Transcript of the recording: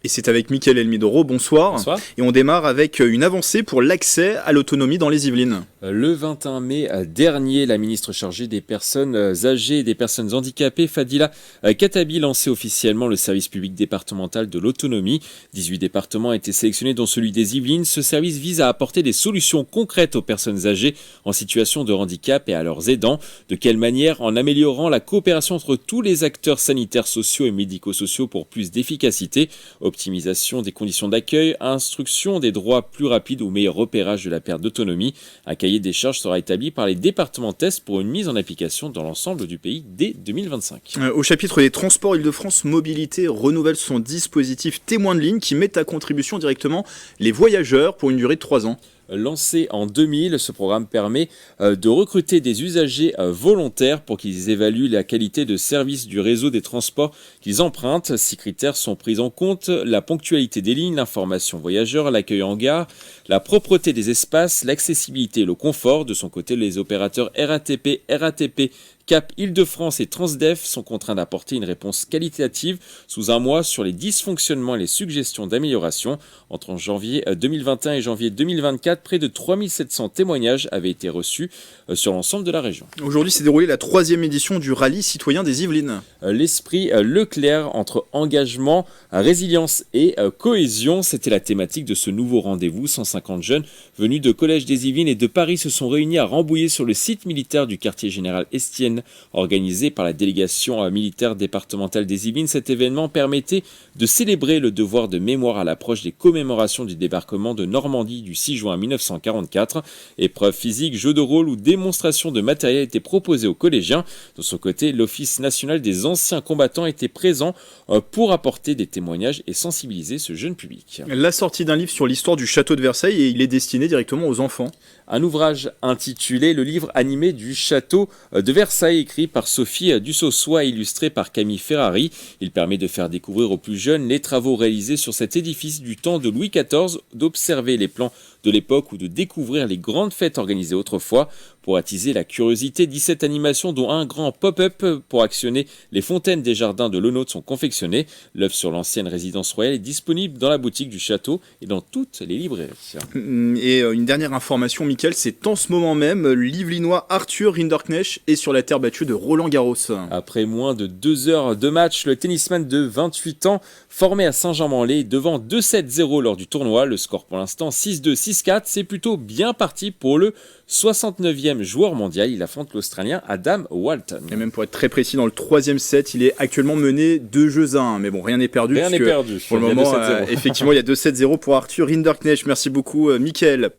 Et c'est avec Mickaël Elmidoro, bonsoir. Bonsoir. Et on démarre avec une avancée pour l'accès à l'autonomie dans les Yvelines. Le 21 mai dernier, la ministre chargée des personnes âgées et des personnes handicapées, Fadila Khattabi, lançait officiellement le service public départemental de l'autonomie. 18 départements ont été sélectionnés, dont celui des Yvelines. Ce service vise à apporter des solutions concrètes aux personnes âgées en situation de handicap et à leurs aidants. De quelle manière? En améliorant la coopération entre tous les acteurs sanitaires, sociaux et médico-sociaux pour plus d'efficacité. Optimisation des conditions d'accueil, instruction des droits plus rapides ou meilleur repérage de la perte d'autonomie. Un cahier des charges sera établi par les départements tests pour une mise en application dans l'ensemble du pays dès 2025. Au chapitre des transports, Île-de-France Mobilité renouvelle son dispositif témoin de ligne qui met à contribution directement les voyageurs pour une durée de 3 ans. Lancé en 2000, ce programme permet de recruter des usagers volontaires pour qu'ils évaluent la qualité de service du réseau des transports qu'ils empruntent. 6 critères sont pris en compte: la ponctualité des lignes, l'information voyageur, l'accueil en gare, la propreté des espaces, l'accessibilité et le confort. De son côté, les opérateurs RATP, Cap Île-de-France et Transdev sont contraints d'apporter une réponse qualitative sous un mois sur les dysfonctionnements et les suggestions d'amélioration. Entre janvier 2021 et janvier 2024, près de 3700 témoignages avaient été reçus sur l'ensemble de la région. Aujourd'hui s'est déroulée la 3e édition du rallye citoyen des Yvelines. L'esprit Leclerc entre engagement, résilience et cohésion, c'était la thématique de ce nouveau rendez-vous. 150 jeunes venus de collèges des Yvelines et de Paris se sont réunis à Rambouillet sur le site militaire du quartier général Estienne. Organisé par la délégation militaire départementale des Yvelines, cet événement permettait de célébrer le devoir de mémoire à l'approche des commémorations du débarquement de Normandie du 6 juin 1944. Épreuves physiques, jeux de rôle ou démonstrations de matériel étaient proposés aux collégiens. De son côté, l'Office national des anciens combattants était présent pour apporter des témoignages et sensibiliser ce jeune public. La sortie d'un livre sur l'histoire du château de Versailles, et il est destiné directement aux enfants. Un ouvrage intitulé Le livre animé du château de Versailles, écrit par Sophie Dussossois et illustré par Camille Ferrari. Il permet de faire découvrir aux plus jeunes les travaux réalisés sur cet édifice du temps de Louis XIV, d'observer les plans de l'époque ou de découvrir les grandes fêtes organisées autrefois. Pour attiser la curiosité, 17 animations dont un grand pop-up pour actionner les fontaines des jardins de l'Honôtre sont confectionnées. L'œuvre sur l'ancienne résidence royale est disponible dans la boutique du château et dans toutes les librairies. Et une dernière information, Mickaël, c'est en ce moment même, l'Yvelinois Arthur Rinderknecht est sur la terre battue de Roland-Garros. Après moins de 2 heures de match, le tennisman de 28 ans, formé à Saint-Jean-Manlé, est devant 2-7-0 lors du tournoi. Le score pour l'instant 6-2, 6-4, c'est plutôt bien parti pour le 69e joueur mondial. Il affronte l'Australien Adam Walton. Et même pour être très précis, dans le 3e set, il est actuellement mené 2-1. Mais bon, rien n'est perdu. Rien n'est perdu. Pour le moment, effectivement, il y a 2-7-0 pour Arthur Rinderknecht. Merci beaucoup, Mickaël.